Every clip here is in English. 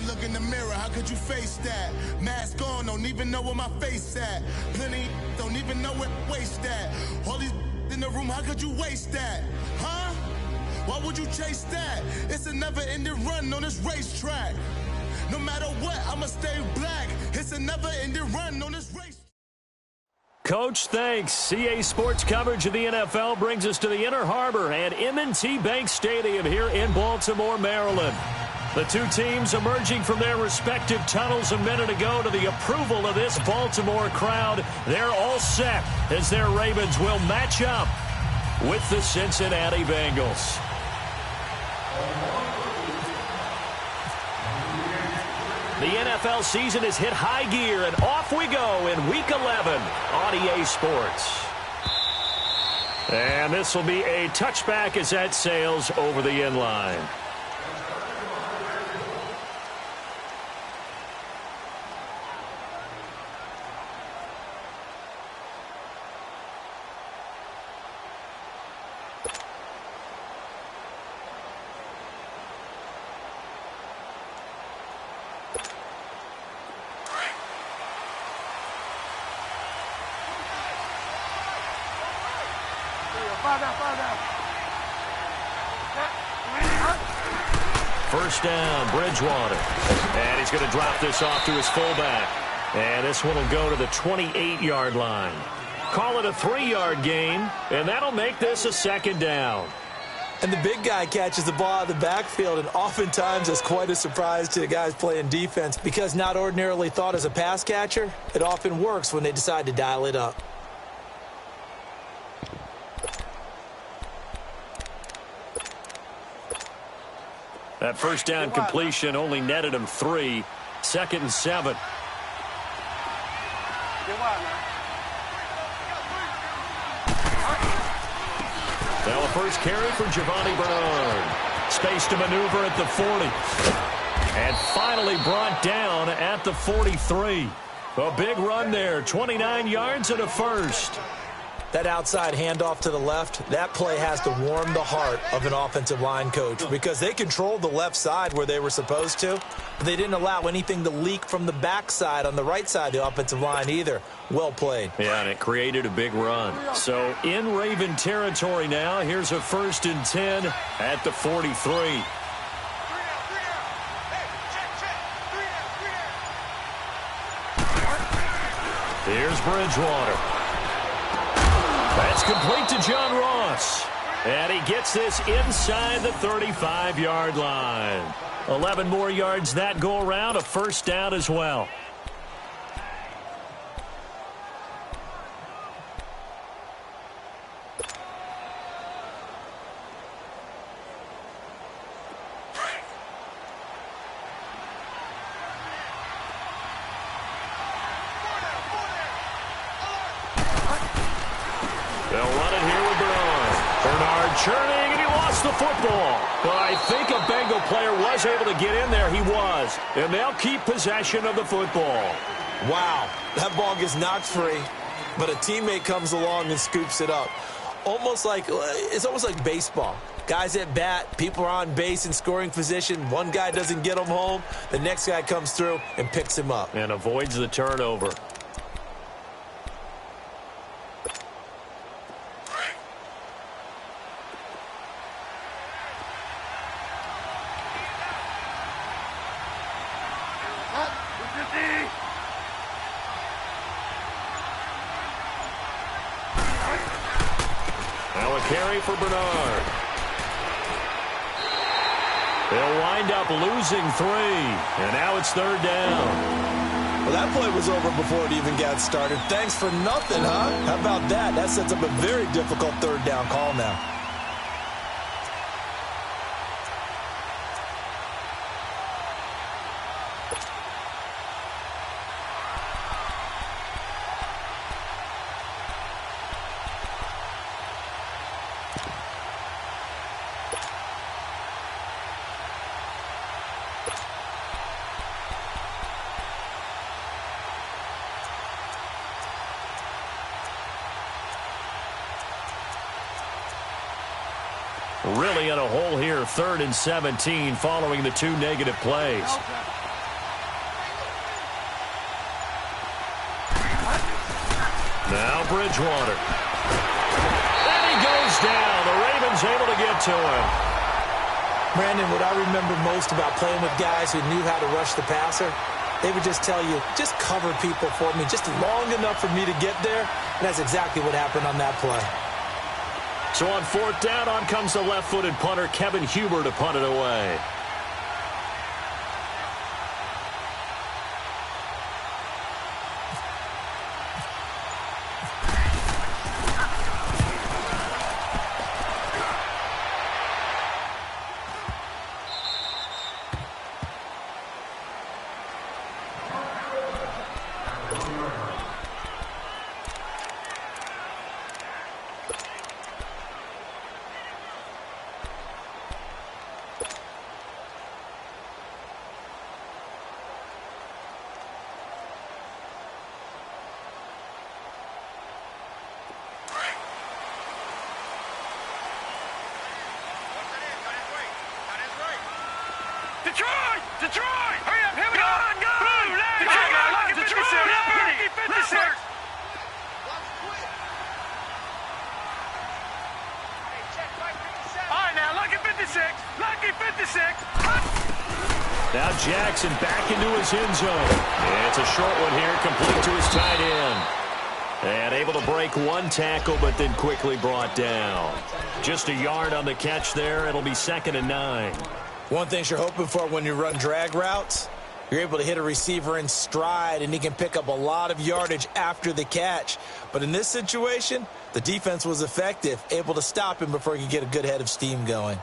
and look in the mirror, how could you face that? Mask on, don't even know where my face at. Plenty don't even know where waste at. All these in the room, how could you waste that? Huh? Why would you chase that? It's a never-ending run on this racetrack. No matter what, I'ma stay black. It's a never-ending run on this race. Coach, thanks. CA Sports coverage of the NFL brings us to the Inner Harbor and M&T Bank Stadium here in Baltimore, Maryland. The two teams emerging from their respective tunnels a minute ago to the approval of this Baltimore crowd. They're all set as their Ravens will match up with the Cincinnati Bengals. The NFL season has hit high gear, and off we go in Week 11 on EA Sports. And this will be a touchback as that sails over the end line. First down, Bridgewater. And he's going to drop this off to his fullback. And this one will go to the 28-yard line. Call it a 3-yard gain, and that'll make this a second down. And the big guy catches the ball out of the backfield, and oftentimes it's quite a surprise to the guys playing defense because not ordinarily thought as a pass catcher, it often works when they decide to dial it up. That first down completion only netted him 3. 2nd and 7. Now a first carry for Giovanni Bernard. Space to maneuver at the 40. And finally brought down at the 43. A big run there. 29 yards and a first. That outside handoff to the left, that play has to warm the heart of an offensive line coach because they controlled the left side where they were supposed to, but they didn't allow anything to leak from the backside on the right side of the offensive line either. Well played. Yeah, and it created a big run. So in Raven territory now, here's a 1st and 10 at the 43. Here's Bridgewater. That's complete to John Ross. And he gets this inside the 35-yard line. 11 more yards that go around, a first down as well. They'll run it here with Bernard. Bernard churning, and he lost the football. But I think a Bengal player was able to get in there. He was. And they'll keep possession of the football. Wow, that ball gets knocked free, but a teammate comes along and scoops it up. It's almost like baseball. Guys at bat, people are on base in scoring position. One guy doesn't get him home. The next guy comes through and picks him up. And avoids the turnover. Now a carry for Bernard. They'll wind up losing 3. And now it's 3rd down. Well, that play was over before it even got started. Thanks for nothing, huh? How about that? That sets up a very difficult 3rd down call now. Really in a hole here, 3rd and 17 following the 2 negative plays. Now Bridgewater. And he goes down. The Ravens able to get to him. Brandon, what I remember most about playing with guys who knew how to rush the passer, they would just tell you, just cover people for me, just long enough for me to get there. And that's exactly what happened on that play. So on fourth down, on comes the left-footed punter, Kevin Huber, to punt it away. Detroit! Detroit! Hurry up, here we go! Blue, line! Detroit! Lucky 56! All right, now, lucky 56! Lucky 56! Now Jackson back into his end zone. It's a short one here, complete to his tight end. And able to break one tackle, but then quickly brought down. Just a yard on the catch there. It'll be 2nd and 9. One thing you're hoping for when you run drag routes, you're able to hit a receiver in stride, and he can pick up a lot of yardage after the catch. But in this situation, the defense was effective, able to stop him before he could get a good head of steam going.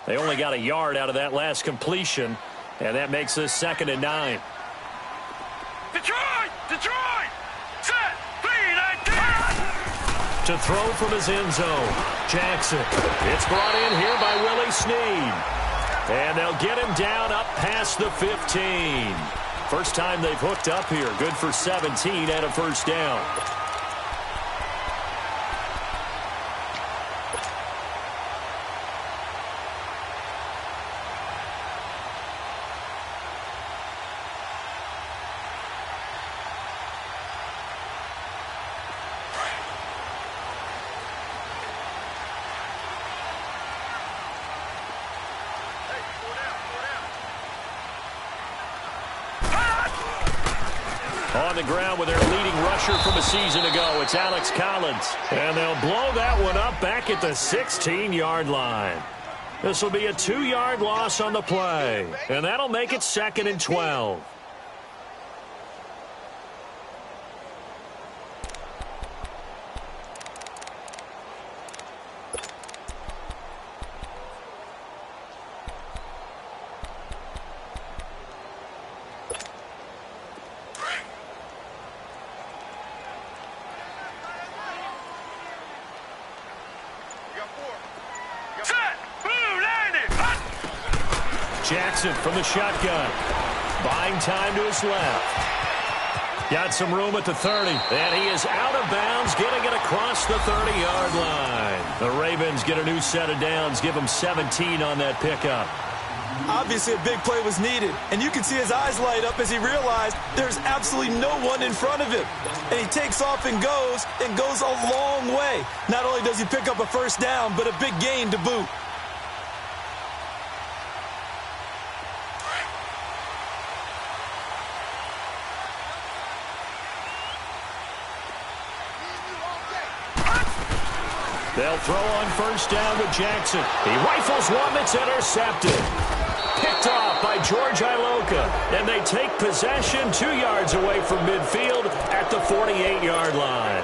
They only got a yard out of that last completion, and that makes this 2nd and 9. Detroit! Detroit! Set! 3-19! To throw from his end zone, Jackson. It's brought in here by Willie Snead. And they'll get him down up past the 15. First time they've hooked up here. Good for 17 and a first down. On the ground with their leading rusher from a season ago, it's Alex Collins. And they'll blow that one up back at the 16-yard line. This will be a 2-yard loss on the play. And that'll make it 2nd and 12. Jackson from the shotgun. Buying time to his left. Got some room at the 30. And he is out of bounds, getting it across the 30-yard line. The Ravens get a new set of downs, give him 17 on that pickup. Obviously, a big play was needed, and you can see his eyes light up as he realized there's absolutely no one in front of him. And he takes off and goes a long way. Not only does he pick up a first down, but a big gain to boot. They'll throw on first down with Jackson. He rifles one that's intercepted. Picked off by George Iloka. And they take possession 2 yards away from midfield at the 48-yard line.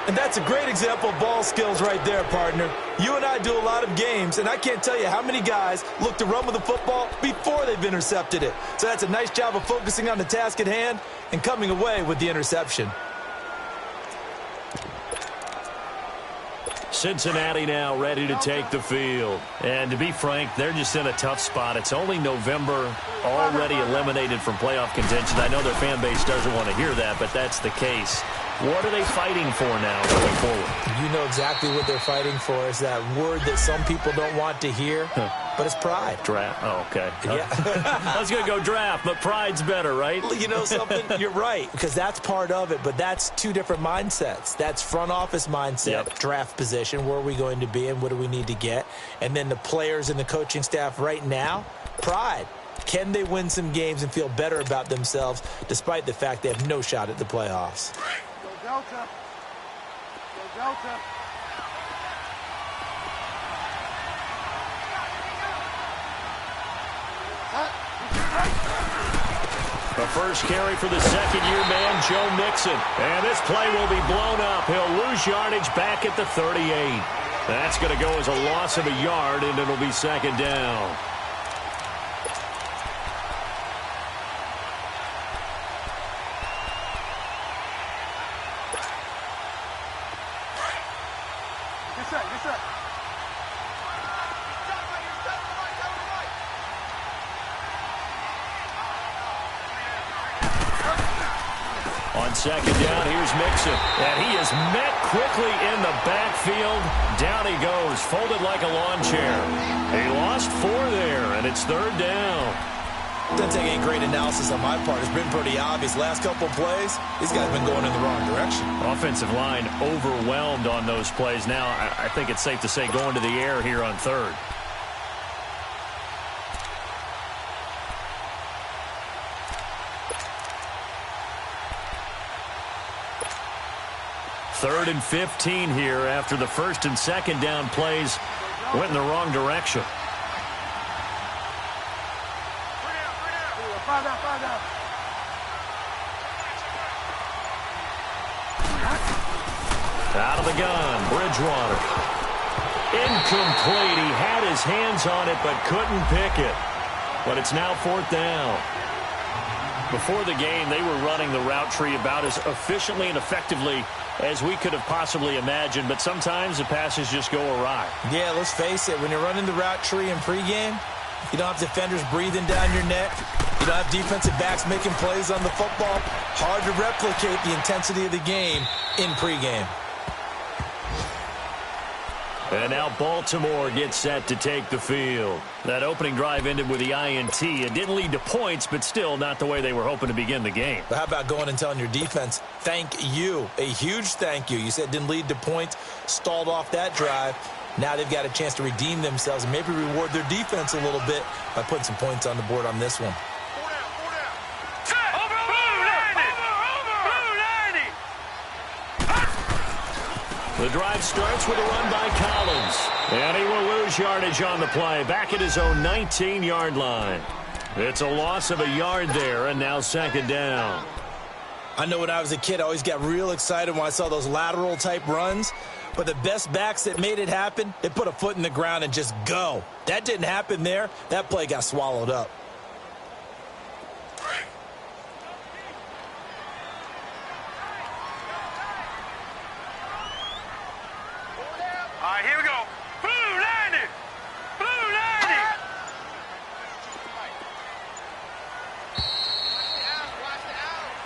And that's a great example of ball skills right there, partner. You and I do a lot of games, and I can't tell you how many guys look to run with the football before they've intercepted it. So that's a nice job of focusing on the task at hand and coming away with the interception. Cincinnati now ready to take the field. And to be frank, they're just in a tough spot. It's only November, already eliminated from playoff contention. I know their fan base doesn't want to hear that, but that's the case. What are they fighting for now going forward? You know exactly what they're fighting for. Is that word that some people don't want to hear, but it's pride. Draft. Oh, okay. Yeah. I was going to go draft, but pride's better, right? You know something? You're right, because that's part of it, but that's two different mindsets. That's front office mindset, draft position, where are we going to be and what do we need to get? And then the players and the coaching staff right now, pride. Can they win some games and feel better about themselves despite the fact they have no shot at the playoffs? Go Delta. Go Delta. The first carry for the second-year man, Joe Mixon. And this play will be blown up. He'll lose yardage back at the 38. That's going to go as a loss of a yard, and it'll be second down. Get set, get set. On second down, here's Mixon. And he is met quickly in the backfield. Down he goes, folded like a lawn chair. He lost 4 there, and it's third down. Doesn't take any great analysis on my part. It's been pretty obvious. Last couple of plays, these guys have been going in the wrong direction. Offensive line overwhelmed on those plays. Now, I think it's safe to say going to the air here on third. Third and 15 here after the first and second down plays went in the wrong direction. Five down, five down. Out of the gun, Bridgewater. Incomplete. He had his hands on it but couldn't pick it. But it's now fourth down. Before the game, they were running the route tree about as efficiently and effectively as we could have possibly imagined, but sometimes the passes just go awry. Yeah, let's face it, when you're running the route tree in pregame, you don't have defenders breathing down your neck. You don't have defensive backs making plays on the football. Hard to replicate the intensity of the game in pregame. And now Baltimore gets set to take the field. That opening drive ended with the INT. It didn't lead to points, but still not the way they were hoping to begin the game. But how about going and telling your defense, thank you, a huge thank you. You said it didn't lead to points, stalled off that drive. Now they've got a chance to redeem themselves and maybe reward their defense a little bit by putting some points on the board on this one. The drive starts with a run by Collins. And he will lose yardage on the play, back at his own 19-yard line. It's a loss of a yard there, and now second down. I know when I was a kid, I always got real excited when I saw those lateral-type runs. But the best backs that made it happen, they put a foot in the ground and just go. That didn't happen there. That play got swallowed up. All right, here we go. Blue 90. Blue 90.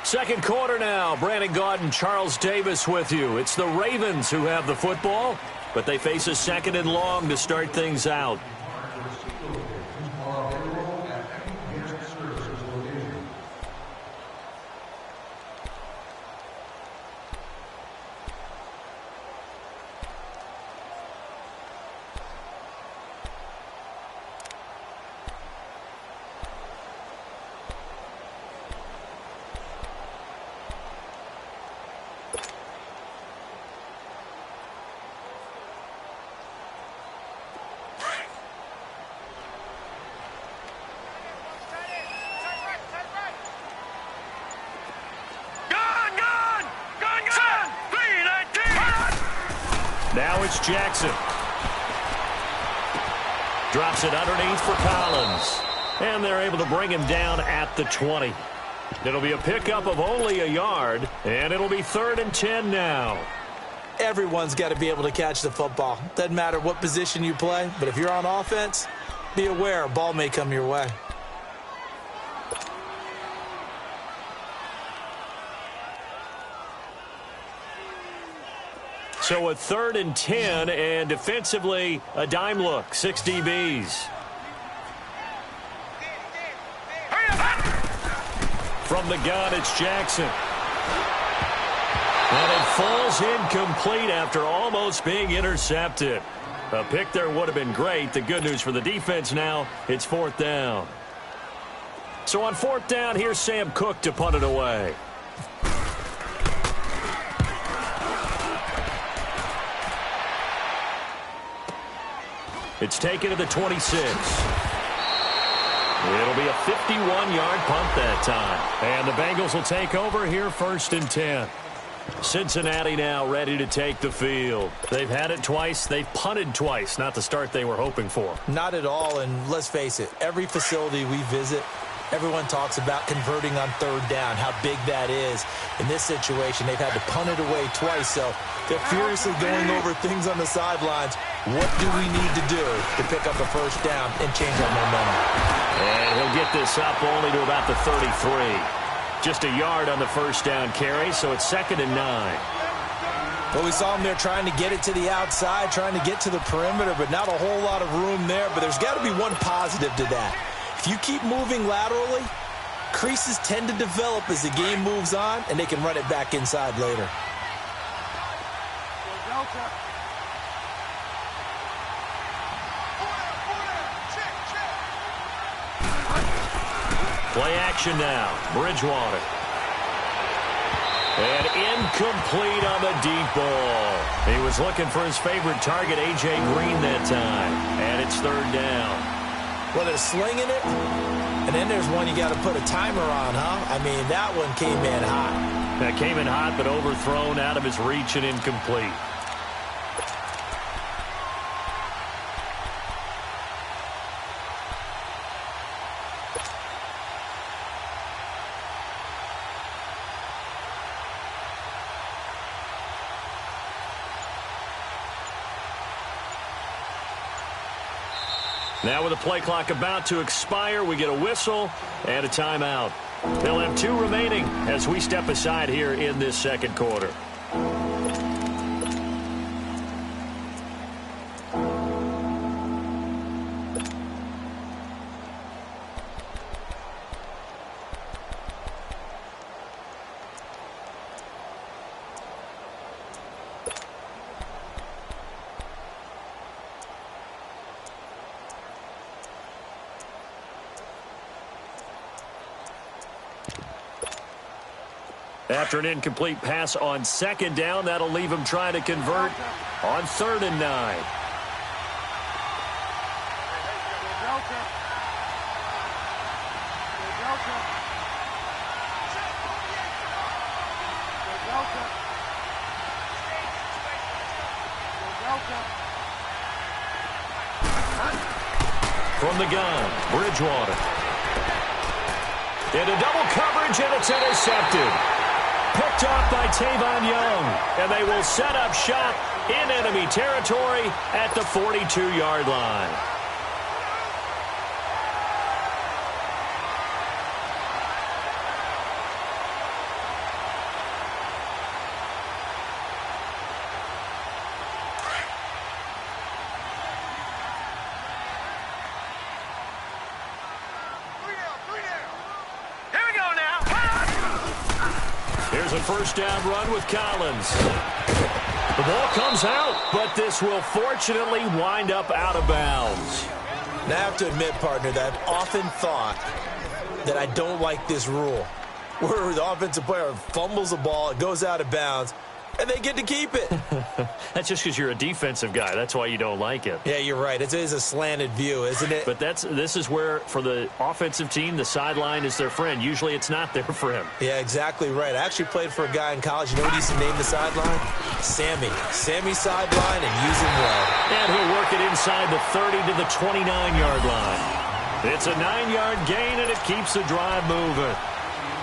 Second quarter now. Brandon Gaudin and Charles Davis with you. It's the Ravens who have the football, but they face a second and long to start things out. Now it's Jackson. Drops it underneath for Collins. And they're able to bring him down at the 20. It'll be a pickup of only a yard, and it'll be 3rd and 10 now. Everyone's got to be able to catch the football. Doesn't matter what position you play, but if you're on offense, be aware a ball may come your way. So a 3rd and 10, and defensively, a dime look, 6 DBs. From the gun, it's Jackson. And it falls incomplete after almost being intercepted. A pick there would have been great. The good news for the defense now, it's 4th down. So on 4th down, here's Sam Cook to punt it away. It's taken to the 26. It'll be a 51-yard punt that time. And the Bengals will take over here 1st and 10. Cincinnati now ready to take the field. They've had it twice. They've punted twice. Not the start they were hoping for. Not at all, and let's face it, every facility we visit, everyone talks about converting on 3rd down, how big that is. In this situation, they've had to punt it away twice, so they're furiously going over things on the sidelines. What do we need to do to pick up a 1st down and change our momentum? And he'll get this up only to about the 33. Just a yard on the 1st down carry, so it's 2nd and 9. Well, we saw him there trying to get it to the outside, trying to get to the perimeter, but not a whole lot of room there. But there's got to be one positive to that. If you keep moving laterally, creases tend to develop as the game moves on, and they can run it back inside later. Play action now. Bridgewater. And incomplete on the deep ball. He was looking for his favorite target, A.J. Green, that time. And it's 3rd down. Well, they're slinging it, and then there's one you got to put a timer on, huh? I mean, that one came in hot. That came in hot, but overthrown, out of his reach, and incomplete. Now with the play clock about to expire, we get a whistle and a timeout. They'll have 2 remaining as we step aside here in this 2nd quarter. After an incomplete pass on 2nd down, that'll leave him trying to convert on 3rd and 9. From the gun, Bridgewater. Into double coverage, and it's intercepted. Picked off by Tavon Young, and they will set up shop in enemy territory at the 42-yard line. Here's a 1st down run with Collins. The ball comes out, but this will fortunately wind up out of bounds. Now, I have to admit, partner, that I've often thought that I don't like this rule, where the offensive player fumbles the ball, it goes out of bounds, and they get to keep it. That's just because you're a defensive guy. That's why you don't like it. Yeah, you're right. It is a slanted view, isn't it? But this is where, for the offensive team, the sideline is their friend. Usually it's not there for him. Yeah, exactly right. I actually played for a guy in college. You know what he used to name the sideline? Sammy. Sammy's sideline, and use him well. And he'll work it inside the 30 to the 29-yard line. It's a 9-yard gain, and it keeps the drive moving.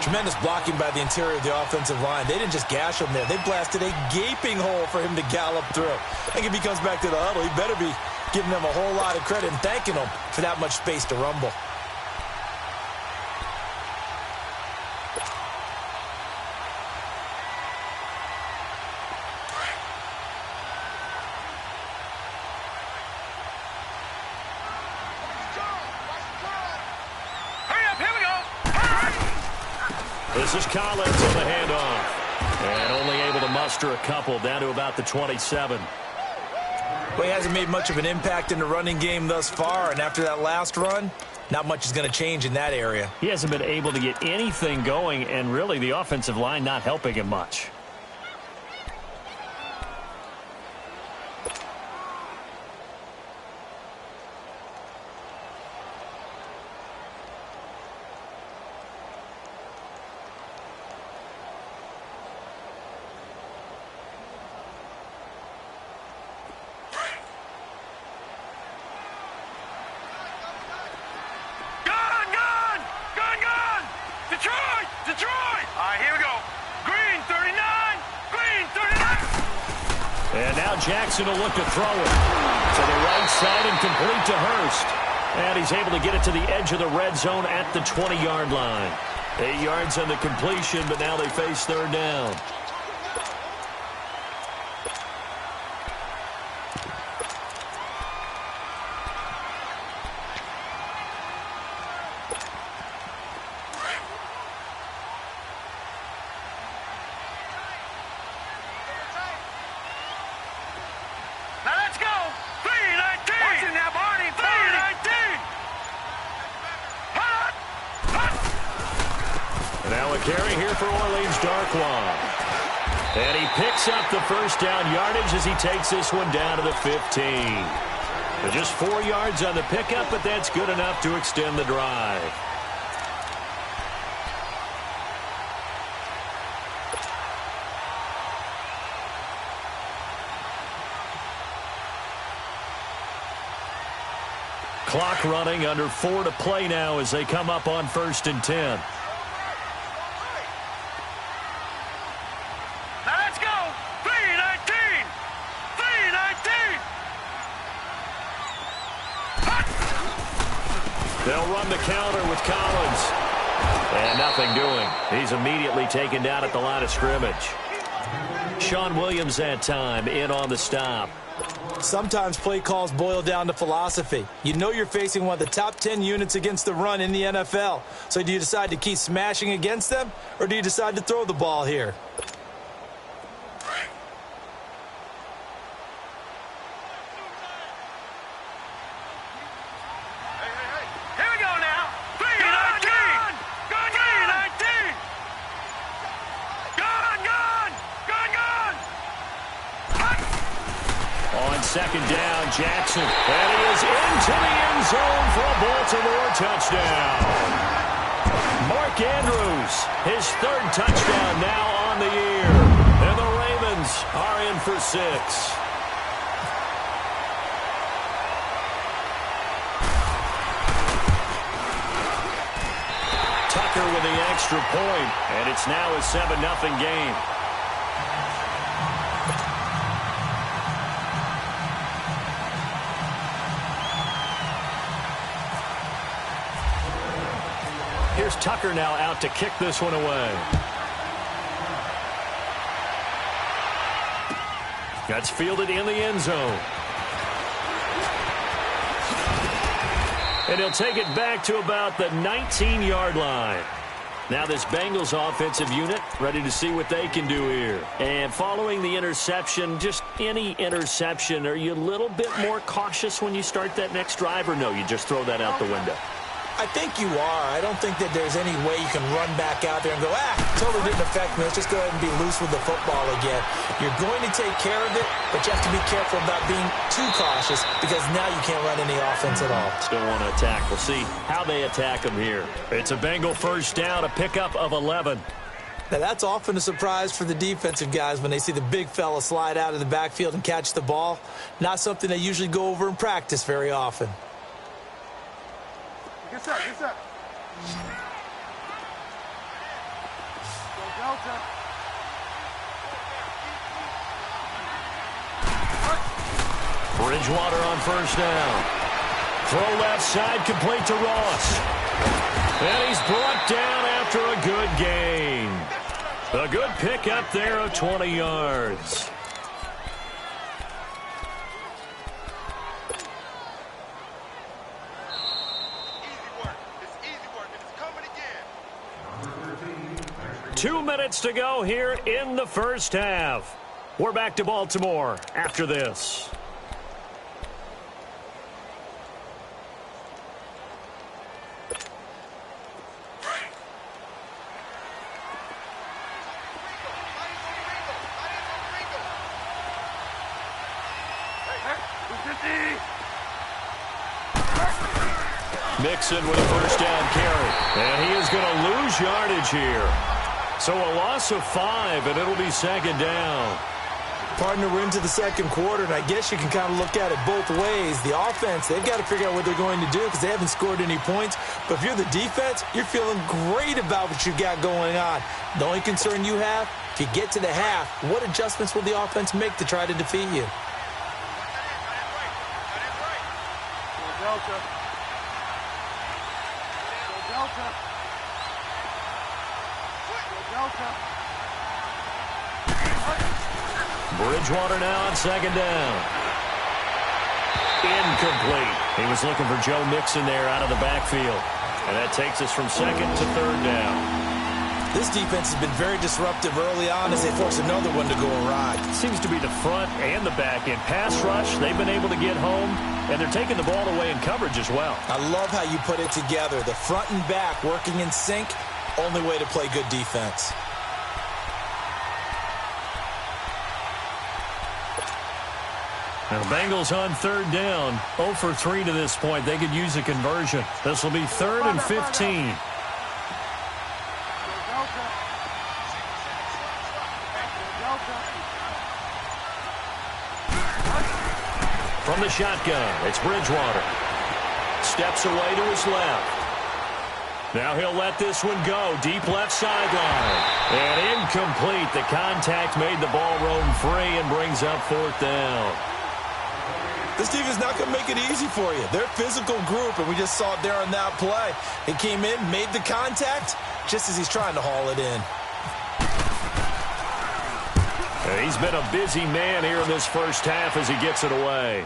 Tremendous blocking by the interior of the offensive line. They didn't just gash him there. They blasted a gaping hole for him to gallop through. I think if he comes back to the huddle, he better be giving them a whole lot of credit and thanking them for that much space to rumble. This is Collins on the handoff. And only able to muster a couple, down to about the 27. Well, he hasn't made much of an impact in the running game thus far, and after that last run, not much is going to change in that area. He hasn't been able to get anything going, and really the offensive line not helping him much. Detroit! All right, here we go. Green, 39. Green, 39. And now Jackson will look to throw it to the right side and complete to Hurst. And he's able to get it to the edge of the red zone at the 20-yard line. 8 yards on the completion, but now they face third down. Carry here for Orleans Darkwa. And he picks up the first down yardage as he takes this one down to the 15. But just 4 yards on the pickup, but that's good enough to extend the drive. Clock running, under 4 to play now as they come up on 1st and 10. They'll run the counter with Collins. And nothing doing. He's immediately taken down at the line of scrimmage. Sean Williams that time in on the stop. Sometimes play calls boil down to philosophy. You know you're facing one of the top 10 units against the run in the NFL. So do you decide to keep smashing against them, or do you decide to throw the ball here? Second down, Jackson. And he is into the end zone for a Baltimore touchdown. Mark Andrews, his 3rd touchdown now on the year. And the Ravens are in for 6. Tucker with the extra point, and it's now a 7-0 game. Here's Tucker now out to kick this one away. That's fielded in the end zone. And he'll take it back to about the 19-yard line. Now this Bengals offensive unit ready to see what they can do here. And following the interception, just any interception, are you a little bit more cautious when you start that next drive, or no, you just throw that out the window? I think you are. I don't think that there's any way you can run back out there and go, totally didn't affect me. Let's just go ahead and be loose with the football again. You're going to take care of it, but you have to be careful about being too cautious because now you can't run any offense at all. Still want to attack. We'll see how they attack them here. It's a Bengal first down, a pickup of 11. Now, that's often a surprise for the defensive guys when they see the big fella slide out of the backfield and catch the ball. Not something they usually go over in practice very often. Get set, get set. Delta. Bridgewater on first down. Throw left side, complete to Ross. And he's brought down after a good gain. A good pickup there of 20 yards. 2 minutes to go here in the first half. We're back to Baltimore after this. Mixon with a first down carry. And he is going to lose yardage here. So a loss of 5, and it'll be second down. Partner, we're into the second quarter, and I guess you can kind of look at it both ways. The offense, they've got to figure out what they're going to do because they haven't scored any points. But if you're the defense, you're feeling great about what you've got going on. The only concern you have, if you get to the half, what adjustments will the offense make to try to defeat you? Bridgewater now on second down. Incomplete. He was looking for Joe Mixon there out of the backfield. And that takes us from second to third down. This defense has been very disruptive early on as they force another one to go awry. Seems to be the front and the back end. Pass rush, they've been able to get home, and they're taking the ball away in coverage as well. I love how you put it together. The front and back working in sync, only way to play good defense. Now the Bengals on third down. 0 for 3 to this point. They could use a conversion. This will be 3rd and 15. From the shotgun, it's Bridgewater. Steps away to his left. Now he'll let this one go. Deep left sideline. And incomplete. The contact made the ball roam free and brings up 4th down. This team is not going to make it easy for you. They're a physical group, and we just saw it there on that play. He came in, made the contact, just as he's trying to haul it in. He's been a busy man here in this first half as he gets it away.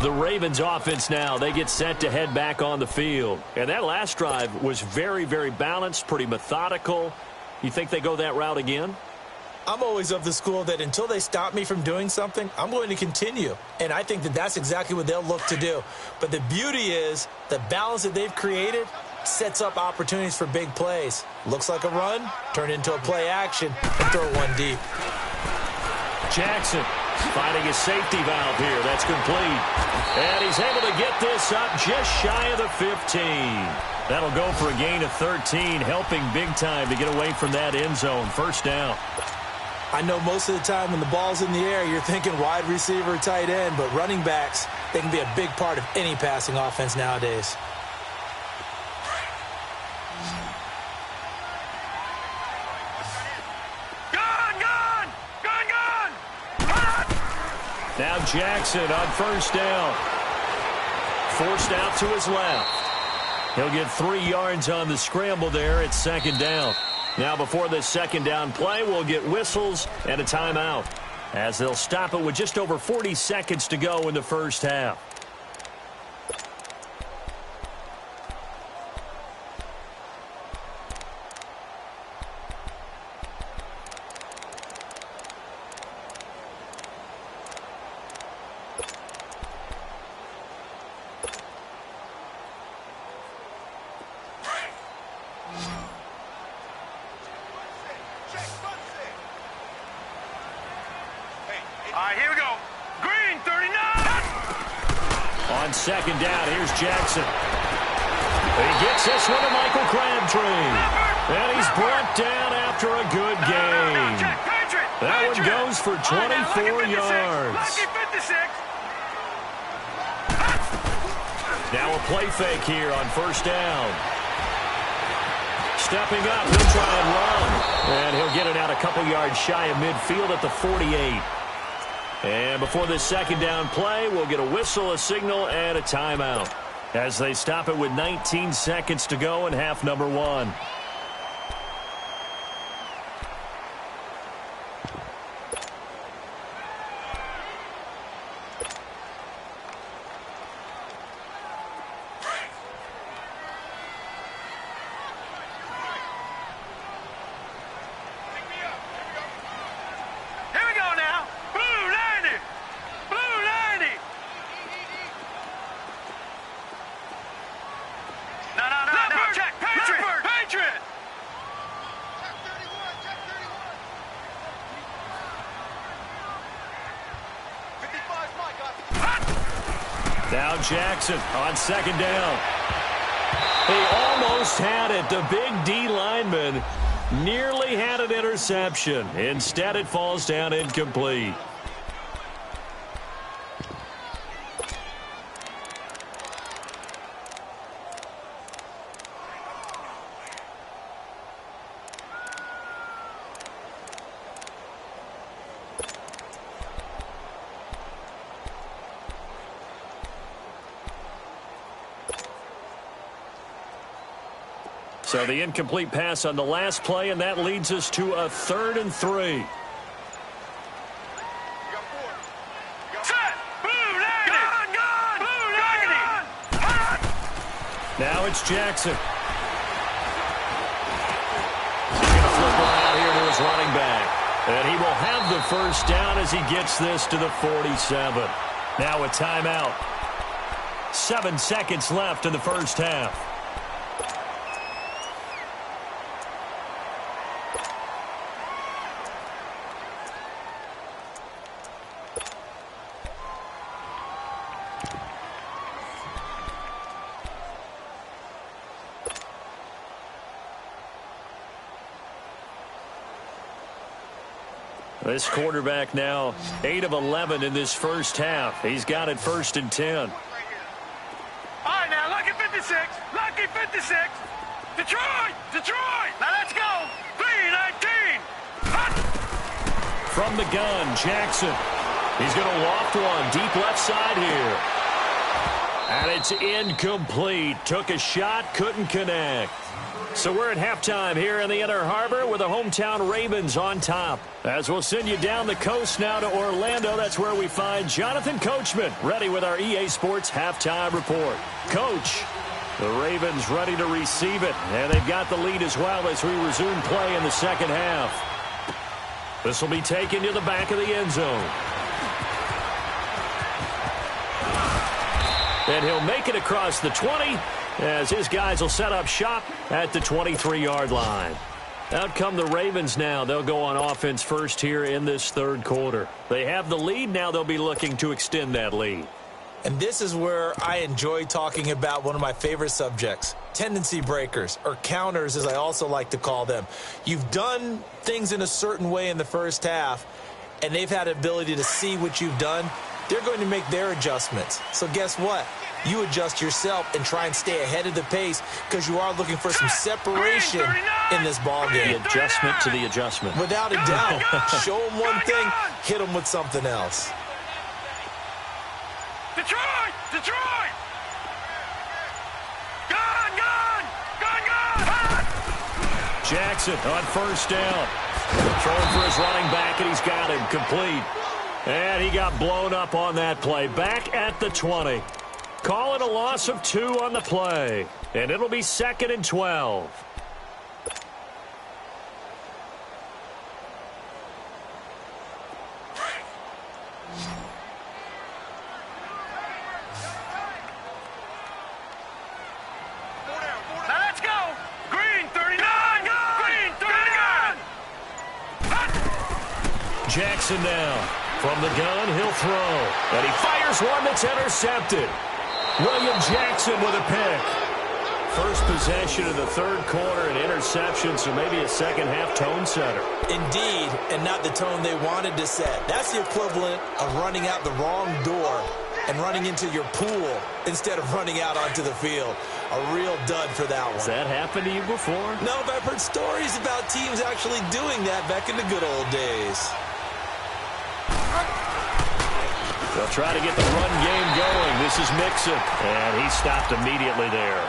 The Ravens offense now, they get set to head back on the field. And that last drive was very, very balanced, pretty methodical. You think they go that route again? I'm always of the school that until they stop me from doing something, I'm going to continue. And I think that that's exactly what they'll look to do. But the beauty is the balance that they've created sets up opportunities for big plays. Looks like a run, turn into a play action, and throw one deep. Jackson finding his safety valve here. That's complete. And he's able to get this up just shy of the 15. That'll go for a gain of 13, helping big time to get away from that end zone. First down. I know most of the time when the ball's in the air, you're thinking wide receiver, tight end, but running backs, they can be a big part of any passing offense nowadays. Now Jackson on first down. Forced out to his left. He'll get 3 yards on the scramble there. It's second down. Now before this second down play, we'll get whistles and a timeout as they'll stop it with just over 40 seconds to go in the first half. Here we go. Green, 39. On second down, here's Jackson. He gets this one to Michael Crabtree. And he's brought down after a good gain. That one goes for 24 yards. Now a play fake here on first down. Stepping up, he'll try and run. And he'll get it out a couple yards shy of midfield at the 48. And before this second down play, we'll get a whistle, a signal, and a timeout as they stop it with 19 seconds to go in half number 1. Now Jackson on second down. He almost had it. The big D lineman nearly had an interception. Instead, it falls down incomplete. So the incomplete pass on the last play, and that leads us to a 3rd and 3. Now it's Jackson. He's going to flip around here to his running back. And he will have the first down as he gets this to the 47. Now a timeout. 7 seconds left in the first half. This quarterback now 8 of 11 in this first half. He's got it 1st and 10. All right, now, lucky 56. Lucky 56. Detroit. Now, let's go. 3-19. From the gun, Jackson. He's going to loft one deep left side here. And it's incomplete. Took a shot, couldn't connect. So we're at halftime here in the Inner Harbor with the hometown Ravens on top. As we'll send you down the coast now to Orlando, that's where we find Jonathan Coachman ready with our EA Sports halftime report. Coach, the Ravens ready to receive it, and they've got the lead as well as we resume play in the second half. This will be taken to the back of the end zone. And he'll make it across the 20 as his guys will set up shop at the 23-yard line. Out come the Ravens now. They'll go on offense first here in this third quarter. They have the lead. Now they'll be looking to extend that lead. And this is where I enjoy talking about one of my favorite subjects, tendency breakers, or counters as I also like to call them. You've done things in a certain way in the first half, and they've had the ability to see what you've done. They're going to make their adjustments. So guess what? You adjust yourself and try and stay ahead of the pace because you are looking for some separation in this ball game. The adjustment to the adjustment. Without a doubt. Show them one thing, hit them with something else. Detroit! Jackson on first down. Throwing for his running back, and he's got him complete. And he got blown up on that play. Back at the 20. Call it a loss of 2 on the play. And it'll be 2nd and 12. Now let's go. Green 39. Green 39. Jackson now. From the gun, he'll throw. And he fires one that's intercepted. William Jackson with a pick. First possession of the third quarter, an interception, so maybe a second-half tone setter. Indeed, and not the tone they wanted to set. That's the equivalent of running out the wrong door and running into your pool instead of running out onto the field. A real dud for that one. Has that happened to you before? No, but I've heard stories about teams actually doing that back in the good old days. They'll try to get the run game going. This is Mixon, and he stopped immediately there.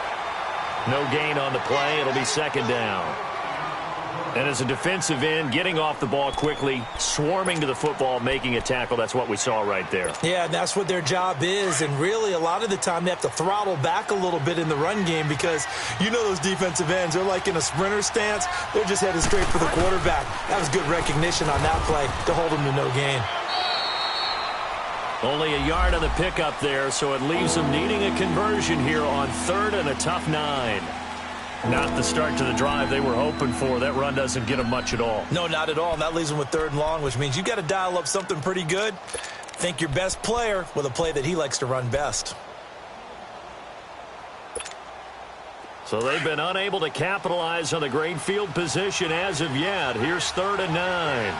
No gain on the play. It'll be second down. And as a defensive end, getting off the ball quickly, swarming to the football, making a tackle, that's what we saw right there. Yeah, and that's what their job is. And really, a lot of the time, they have to throttle back a little bit in the run game because you know those defensive ends, they're like in a sprinter stance. They're just headed straight for the quarterback. That was good recognition on that play to hold them to no gain. Only a yard on the pickup there, so it leaves them needing a conversion here on 3rd and a tough 9. Not the start to the drive they were hoping for. That run doesn't get them much at all. No, not at all. And that leaves them with 3rd and long, which means you got to dial up something pretty good. Think your best player with a play that he likes to run best. So they've been unable to capitalize on the great field position as of yet. Here's 3rd and 9.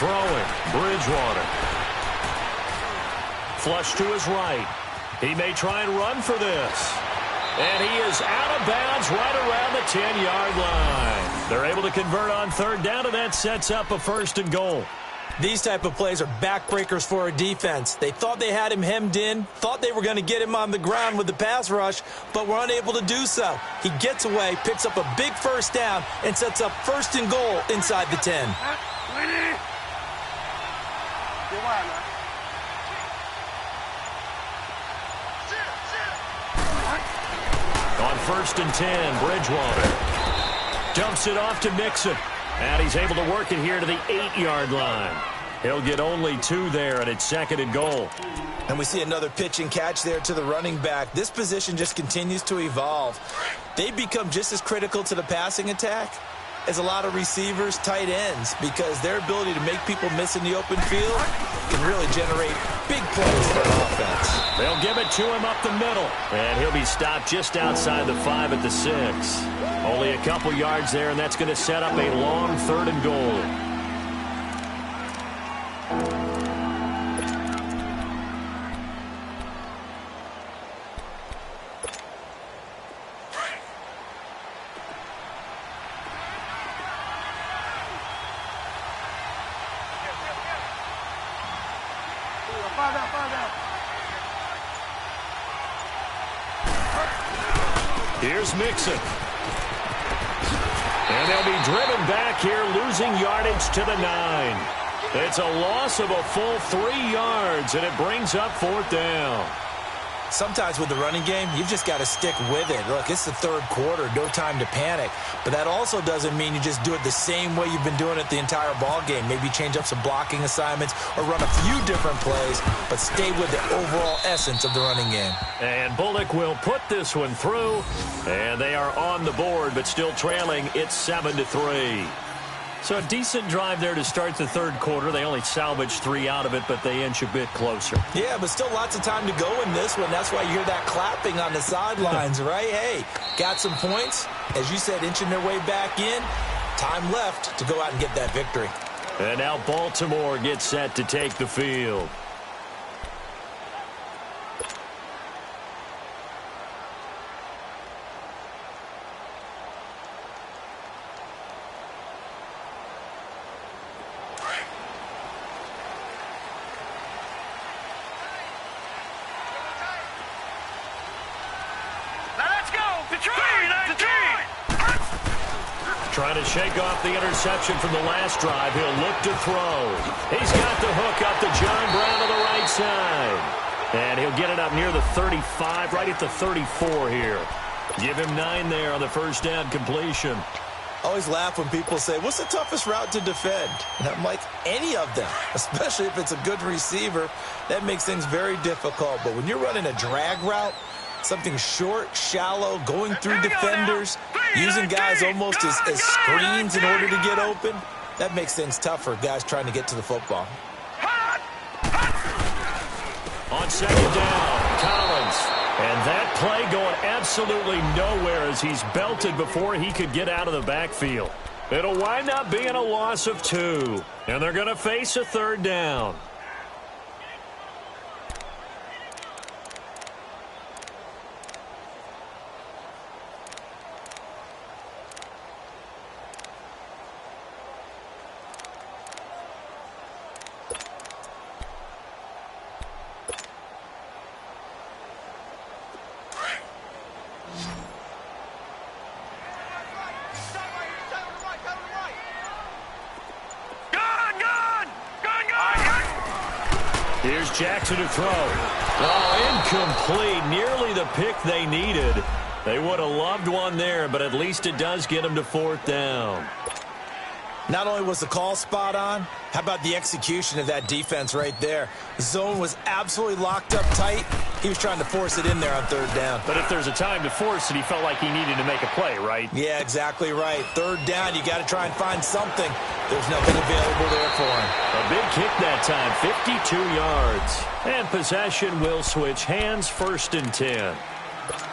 Throwing, Bridgewater. Flush to his right. He may try and run for this. And he is out of bounds right around the 10-yard line. They're able to convert on 3rd down, and that sets up a 1st and goal. These type of plays are backbreakers for a defense. They thought they had him hemmed in, thought they were going to get him on the ground with the pass rush, but were unable to do so. He gets away, picks up a big 1st down, and sets up 1st and goal inside the 10. On 1st and 10, Bridgewater dumps it off to Mixon. And he's able to work it here to the 8-yard line. He'll get only 2 there, and it's 2nd and goal. And we see another pitch and catch there to the running back. This position just continues to evolve. They become just as critical to the passing attack as a lot of receivers, tight ends, because their ability to make people miss in the open field can really generate big plays for an offense. They'll give it to him up the middle, and he'll be stopped just outside the 5 at the 6. Only a couple yards there, and that's going to set up a long 3rd and goal. Here's Mixon. And they'll be driven back here, losing yardage to the 9. It's a loss of a full 3 yards, and it brings up 4th down. Sometimes with the running game, you've just got to stick with it. Look, it's the 3rd quarter, no time to panic. But that also doesn't mean you just do it the same way you've been doing it the entire ball game. Maybe change up some blocking assignments or run a few different plays, but stay with the overall essence of the running game. And Bullock will put this one through, and they are on the board, but still trailing. It's 7-3. So a decent drive there to start the 3rd quarter. They only salvaged 3 out of it, but they inch a bit closer. Yeah, but still lots of time to go in this one. That's why you hear that clapping on the sidelines, right? Hey, got some points. As you said, inching their way back in. Time left to go out and get that victory. And now Baltimore gets set to take the field. Trying to shake off the interception from the last drive. He'll look to throw. He's got the hook up to John Brown to the right side. And he'll get it up near the 35, right at the 34 here. Give him 9 there on the 1st down completion. I always laugh when people say, what's the toughest route to defend? And I'm like, any of them, especially if it's a good receiver. That makes things very difficult. But when you're running a drag route, something short, shallow, going through defenders, using guys almost as screens in order to get open, that makes things tough for guys trying to get to the football. On 2nd down, Collins. And that play going absolutely nowhere as he's belted before he could get out of the backfield. It'll wind up being a loss of 2. And they're going to face a 3rd down. Here's Jackson to throw. Oh, incomplete. Nearly the pick they needed. They would have loved one there, but at least it does get them to 4th down. Not only was the call spot on, how about the execution of that defense right there? The zone was absolutely locked up tight. He was trying to force it in there on third down. But if there's a time to force it, he felt like he needed to make a play, right? Yeah, exactly right. Third down, you got to try and find something. There's nothing available there for him. A big kick that time, 52 yards. And possession will switch hands, 1st and 10.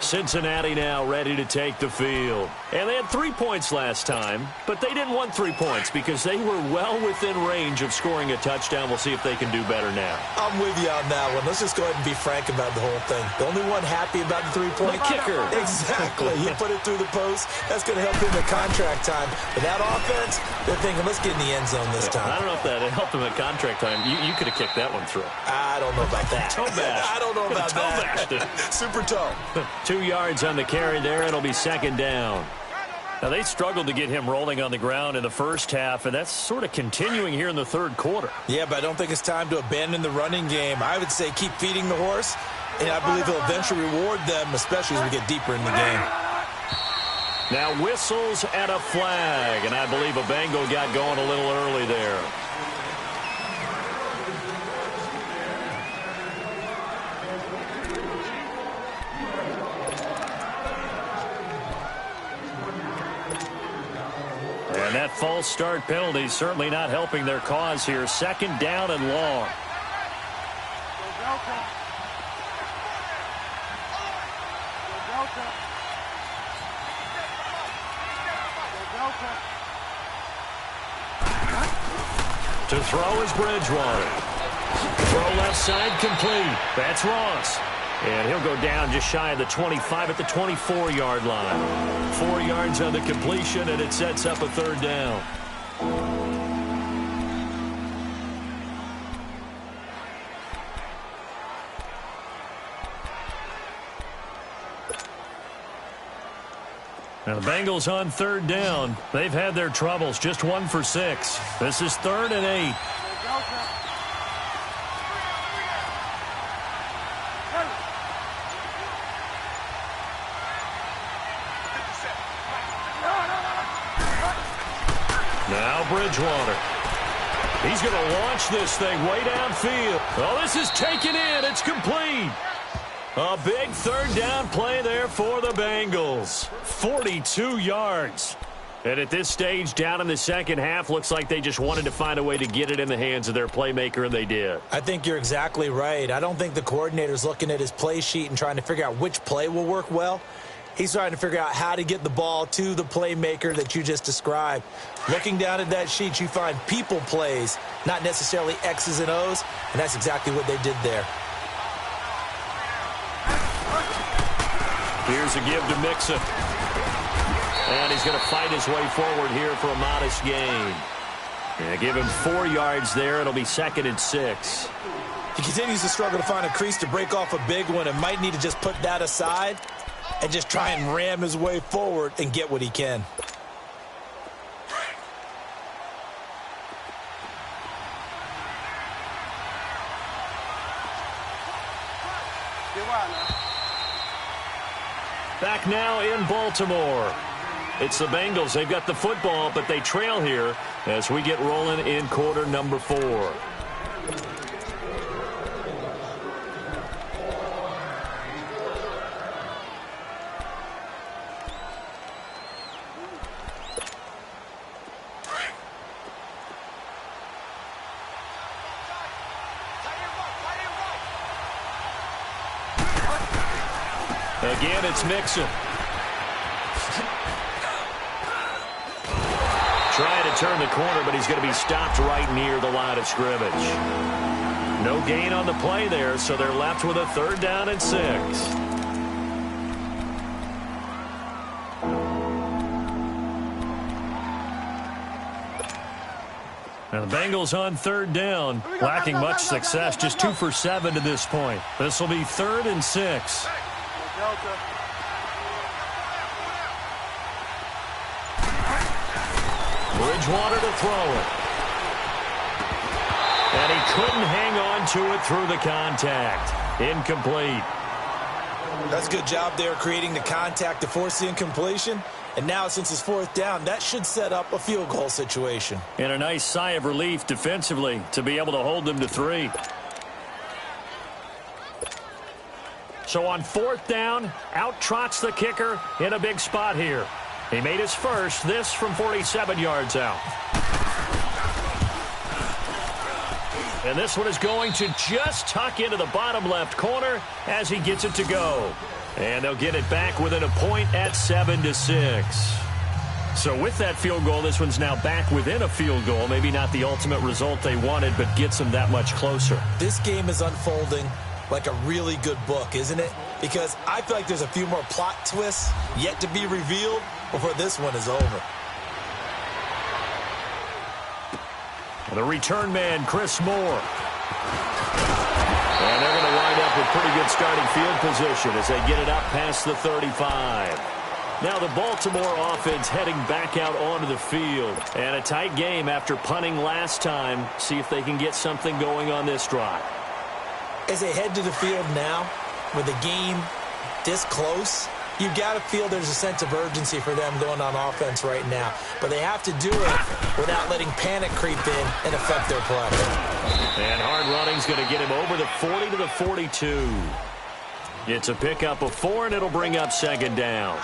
Cincinnati now ready to take the field. And they had 3 points last time, but they didn't want 3 points because they were well within range of scoring a touchdown. We'll see if they can do better now. I'm with you on that one. Let's just go ahead and be frank about the whole thing. The only one happy about the 3-point kicker. Exactly. He put it through the post. That's going to help him at contract time. But that offense, they're thinking, let's get in the end zone this time. I don't know if that helped him at contract time. You could have kicked that one through. I don't know about that. Toe bash. I don't know about that. Super toe. 2 yards on the carry there. It'll be 2nd down. Now, they struggled to get him rolling on the ground in the first half, and that's sort of continuing here in the third quarter. Yeah, but I don't think it's time to abandon the running game. I would say keep feeding the horse, and I believe he'll eventually reward them, especially as we get deeper in the game. Now whistles and a flag, and I believe a Bengal got going a little early there. And that false start penalty certainly not helping their cause here. 2nd down and long. To throw is Bridgewater. Throw left side complete. That's Ross. And he'll go down just shy of the 25 at the 24-yard line. 4 yards on the completion, and it sets up a 3rd down. Now the Bengals on 3rd down. They've had their troubles, just 1 for 6. This is 3rd and 8. Now Bridgewater. He's going to launch this thing way downfield. Oh, this is taken in. It's complete. A big 3rd down play there for the Bengals. 42 yards. And at this stage, down in the second half, looks like they just wanted to find a way to get it in the hands of their playmaker, and they did. I think you're exactly right. I don't think the coordinator's looking at his play sheet and trying to figure out which play will work well. He's trying to figure out how to get the ball to the playmaker that you just described. Looking down at that sheet, you find people plays, not necessarily X's and O's, and that's exactly what they did there. Here's a give to Mixon. And he's going to fight his way forward here for a modest gain. Yeah, give him 4 yards there. It'll be 2nd and 6. He continues to struggle to find a crease to break off a big one and might need to just put that aside and just try and ram his way forward and get what he can. Back now in Baltimore. It's the Bengals. They've got the football, but they trail here as we get rolling in quarter number 4. Again, it's Mixon. Trying to turn the corner, but he's going to be stopped right near the line of scrimmage. No gain on the play there, so they're left with a 3rd down and 6. Now the Bengals on 3rd down, lacking much success, just 2 for 7 to this point. This will be 3rd and 6. Bridgewater to throw it. And he couldn't hang on to it through the contact. Incomplete. That's a good job there creating the contact to force the incompletion. And now, since it's 4th down, that should set up a field goal situation. And a nice sigh of relief defensively to be able to hold them to 3. So on 4th down, out trots the kicker in a big spot here. He made his first, this from 47 yards out. And this one is going to just tuck into the bottom left corner as he gets it to go. And they'll get it back within a point at 7-6. So with that field goal, this one's now back within a field goal. Maybe not the ultimate result they wanted, but gets them that much closer. This game is unfolding like a really good book, isn't it? Because I feel like there's a few more plot twists yet to be revealed before this one is over. The return man, Chris Moore. And they're going to wind up with pretty good starting field position as they get it up past the 35. Now the Baltimore offense heading back out onto the field. And a tight game after punting last time. See if they can get something going on this drive. As they head to the field now, with the game this close, you've got to feel there's a sense of urgency for them going on offense right now. But they have to do it without letting panic creep in and affect their play. And hard running's going to get him over the 40 to the 42. It's a pickup of 4, and it'll bring up 2nd down.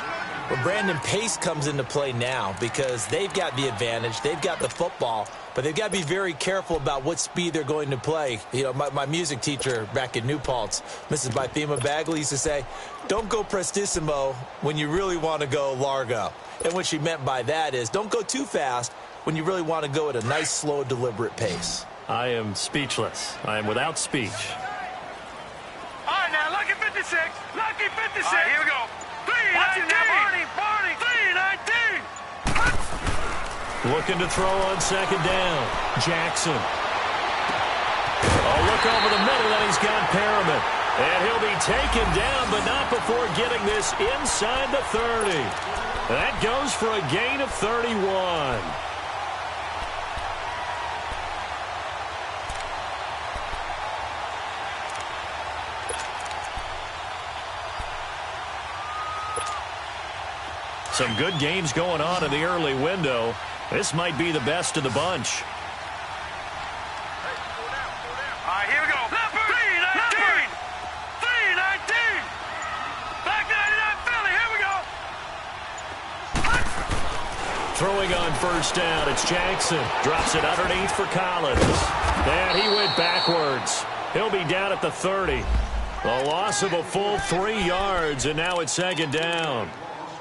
Well, Brandon, pace comes into play now because they've got the advantage. They've got the football, but they've got to be very careful about what speed they're going to play. You know, my music teacher back in New Paltz, Mrs. Bythema Bagley, used to say, don't go prestissimo when you really want to go largo. And what she meant by that is don't go too fast when you really want to go at a nice, slow, deliberate pace. I am speechless. I am without speech. All right, now, lucky 56. Lucky 56. All right, here we go. 3-19. Barney. 3-19. Looking to throw on 2nd down. Jackson. Oh, look over the middle, and he's got Perriman. And he'll be taken down, but not before getting this inside the 30. That goes for a gain of 31. Some good games going on in the early window. This might be the best of the bunch. All right, here we go. 3-19. 3-19. Back 99 Philly. Here we go. Throwing on 1st down, it's Jackson. Drops it underneath for Collins. And he went backwards. He'll be down at the 30. A loss of a full 3 yards, and now it's 2nd down.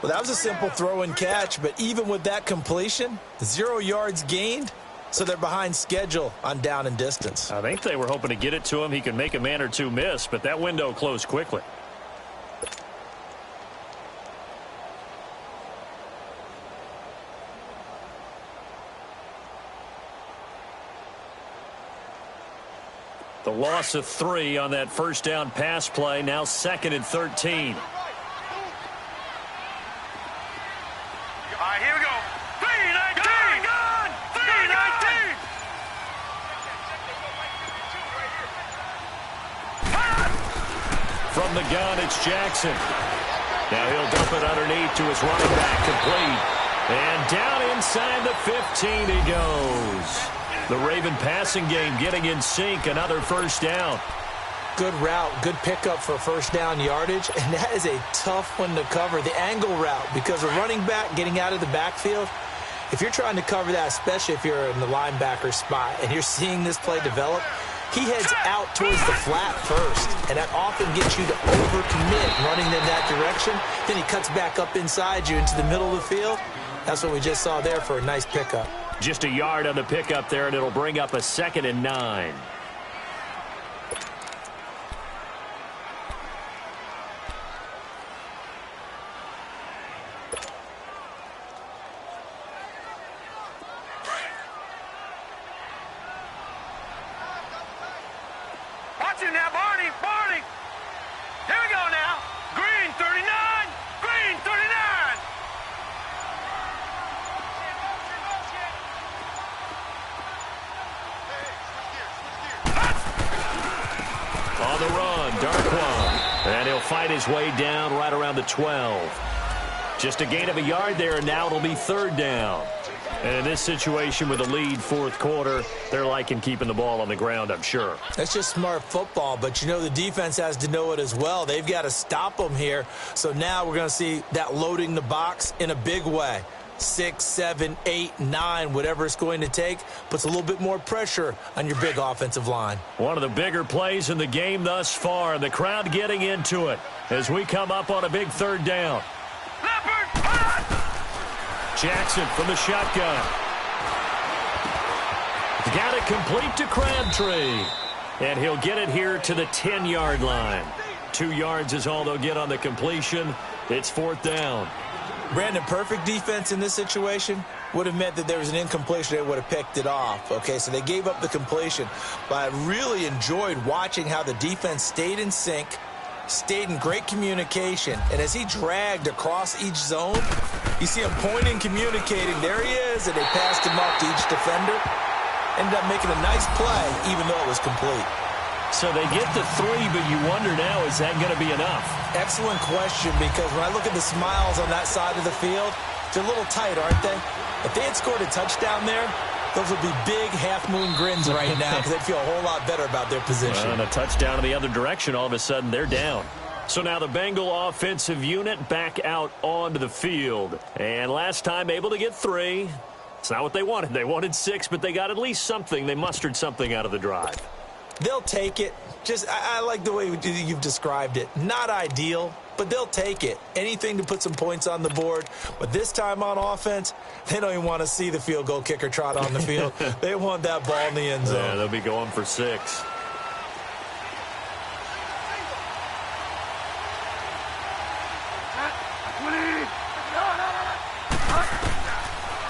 Well, that was a simple throw and catch, but even with that completion, 0 yards gained, so they're behind schedule on down and distance. I think they were hoping to get it to him. He can make a man or two miss, but that window closed quickly. The loss of 3 on that 1st down pass play, now 2nd and 13. Here we go. 3-19. 3-19. From the gun, it's Jackson. Now he'll dump it underneath to his running back, complete. And down inside the 15 he goes. The Raven passing game getting in sync, another 1st down. Good route, good pickup for 1st down yardage, and that is a tough one to cover, the angle route, because a running back getting out of the backfield, if you're trying to cover that, especially if you're in the linebacker spot, and you're seeing this play develop, he heads out towards the flat first, and that often gets you to overcommit running in that direction. Then he cuts back up inside you into the middle of the field. That's what we just saw there for a nice pickup. Just a yard on the pickup there, and it'll bring up a 2nd and 9. Watch it now, Barney. Here we go now. Green 39. Green 39. On the run, Darkwan. And he'll fight his way down right around the 12. Just a gain of a yard there, and now it'll be 3rd down. And in this situation with a lead 4th quarter, they're liking keeping the ball on the ground, I'm sure. That's just smart football, but you know the defense has to know it as well. They've got to stop them here. So now we're going to see that loading the box in a big way. 6, 7, 8, 9, whatever it's going to take, puts a little bit more pressure on your big offensive line. One of the bigger plays in the game thus far, and the crowd getting into it as we come up on a big 3rd down. Jackson from the shotgun. Got it complete to Crabtree. And he'll get it here to the 10-yard line. 2 yards is all they'll get on the completion. It's 4th down. Brandon, perfect defense in this situation would have meant that there was an incompletion. They would have picked it off. Okay, so they gave up the completion. But I really enjoyed watching how the defense stayed in sync, stayed in great communication, and as he dragged across each zone, you see him pointing, communicating. There he is, and they passed him up to each defender. Ended up making a nice play, even though it was complete. So they get the 3, but you wonder now, is that going to be enough? Excellent question, because when I look at the smiles on that side of the field, they're a little tight, aren't they? If they had scored a touchdown there, those would be big half-moon grins right now because they'd feel a whole lot better about their position. And a touchdown in the other direction, all of a sudden they're down. So now the Bengal offensive unit back out onto the field. And last time able to get 3. It's not what they wanted. They wanted 6, but they got at least something. They mustered something out of the drive. They'll take it. I like the way you've described it. Not ideal, but they'll take it. Anything to put some points on the board. But this time on offense, they don't even want to see the field goal kicker trot on the field. They want that ball in the end zone. Yeah, they'll be going for 6.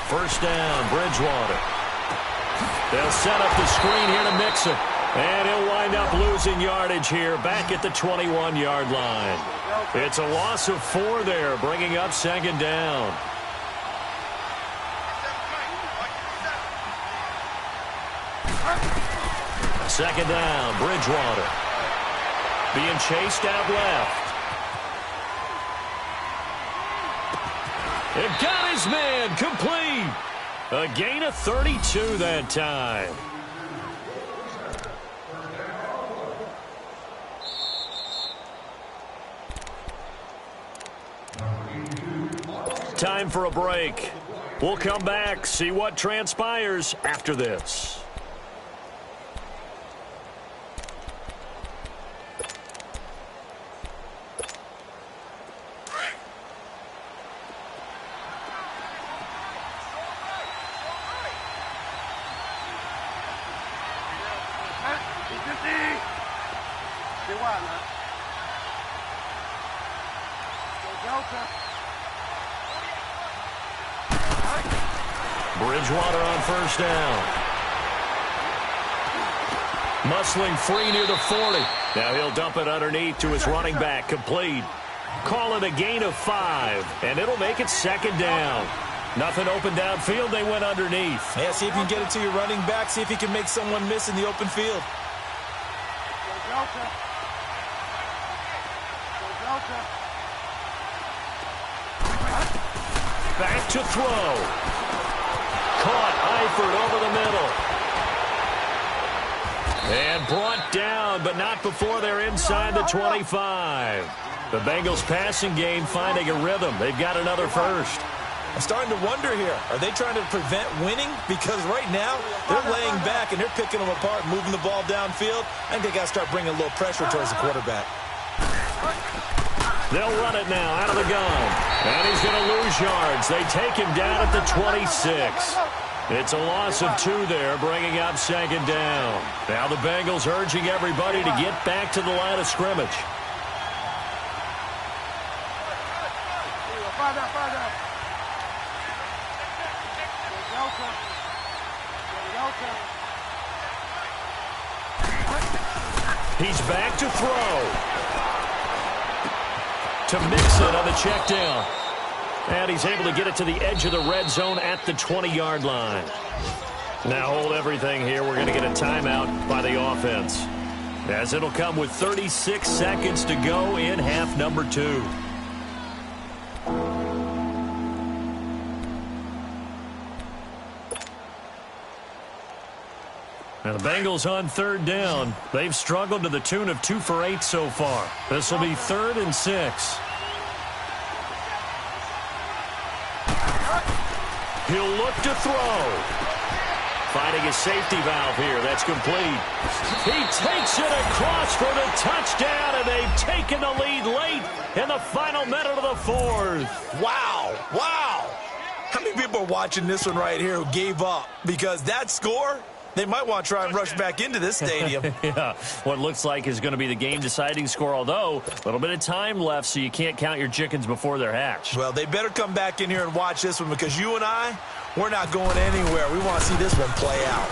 First down, Bridgewater. They'll set up the screen here to Mixon. And he'll wind up losing yardage here back at the 21-yard line. It's a loss of 4 there, bringing up 2nd down. Second down, Bridgewater. Being chased out left. It got his man complete. A gain of 32 that time. Time for a break. We'll come back, see what transpires after this. Bridgewater on first down. Muscling free near the 40. Now he'll dump it underneath to his running back. Complete. Call it a gain of 5, and it'll make it 2nd down. Nothing open downfield. They went underneath. Yeah, see if you can get it to your running back. See if he can make someone miss in the open field. Back to throw. Caught Eifert over the middle. And brought down, but not before they're inside the 25. The Bengals passing game finding a rhythm. They've got another first. I'm starting to wonder here. Are they trying to prevent winning? Because right now, they're laying back and they're picking them apart, moving the ball downfield. I think they got to start bringing a little pressure towards the quarterback. They'll run it now out of the gun. And he's going to lose yards. They take him down at the 26. It's a loss of 2 there, bringing up 2nd down. Now the Bengals urging everybody to get back to the line of scrimmage. He's back to throw. To Mixon on the check down. And he's able to get it to the edge of the red zone at the 20-yard line. Now hold everything here. We're going to get a timeout by the offense, as it'll come with 36 seconds to go in half number 2. And the Bengals on third down. They've struggled to the tune of 2 for 8 so far. This will be 3rd and 6. He'll look to throw. Finding a safety valve here. That's complete. He takes it across for the touchdown, and they've taken the lead late in the final minute of the 4th. Wow. Wow. How many people are watching this one right here who gave up? Because that score, they might want to try and rush back into this stadium. Yeah, what looks like is going to be the game-deciding score, although a little bit of time left, so you can't count your chickens before they're hatched. Well, they better come back in here and watch this one, because you and I, we're not going anywhere. We want to see this one play out.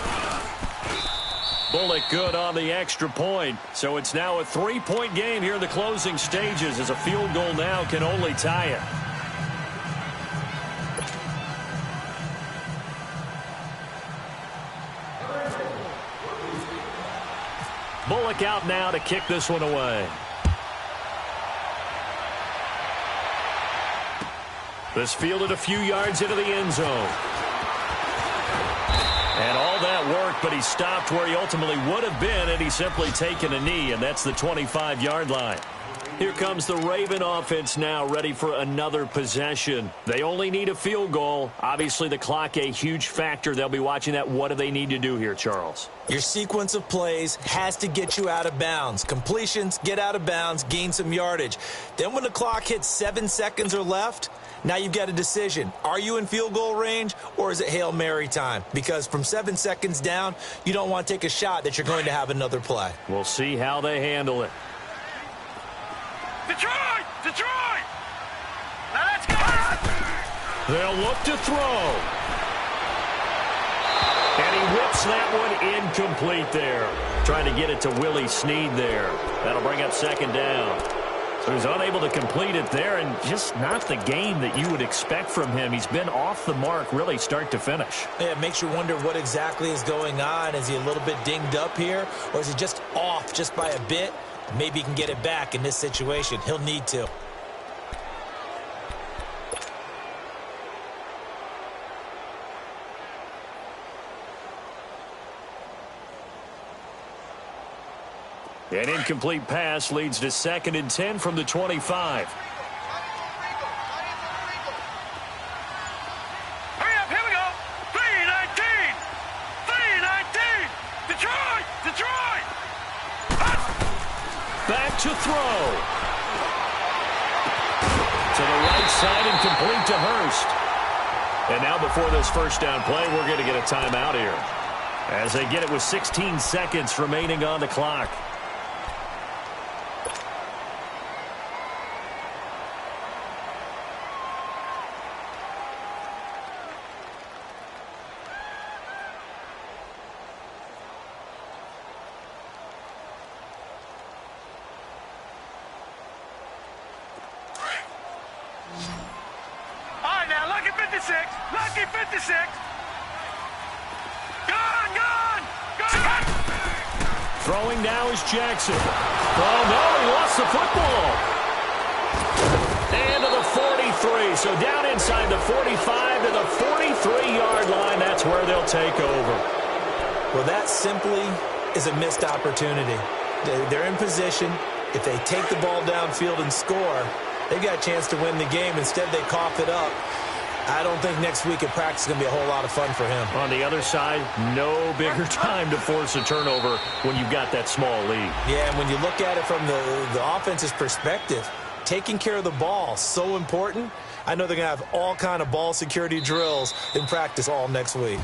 Bullock good on the extra point. So it's now a 3-point game here in the closing stages, as a field goal now can only tie it. Bullock out now to kick this one away. This fielded a few yards into the end zone. And all that work, but he stopped where he ultimately would have been had he simply taken a knee, and that's the 25-yard line. Here comes the Raven offense now, ready for another possession. They only need a field goal. Obviously, the clock a huge factor. They'll be watching that. What do they need to do here, Charles? Your sequence of plays has to get you out of bounds. Completions, get out of bounds, gain some yardage. Then when the clock hits 7 seconds or left, now you've got a decision. Are you in field goal range, or is it Hail Mary time? Because from 7 seconds down, you don't want to take a shot that you're going to have another play. We'll see how they handle it. Detroit! Detroit! Now let's go! They'll look to throw. And he whips that one incomplete there. Trying to get it to Willie Snead there. That'll bring up 2nd down. So he's unable to complete it there, and just not the game that you would expect from him. He's been off the mark really start to finish. Yeah, it makes you wonder what exactly is going on. Is he a little bit dinged up here, or is he just off just by a bit? Maybe he can get it back in this situation. He'll need to. An incomplete pass leads to 2nd and 10 from the 25. Hurry up, here we go! 3-19! 3-19! Detroit! Detroit! Back to throw. To the right side and complete to Hurst. And now before this first down play, we're going to get a timeout here, as they get it with 16 seconds remaining on the clock. Lucky 56. Gone! Throwing now is Jackson. Oh, no, he lost the football. And to the 43. So down inside the 45 to the 43-yard line. That's where they'll take over. Well, that simply is a missed opportunity. They're in position. If they take the ball downfield and score, they've got a chance to win the game. Instead, they cough it up. I don't think next week at practice is going to be a whole lot of fun for him. On the other side, no bigger time to force a turnover when you've got that small lead. Yeah, and when you look at it from the offense's perspective, taking care of the ball, so important. I know they're going to have all kind of ball security drills in practice all next week.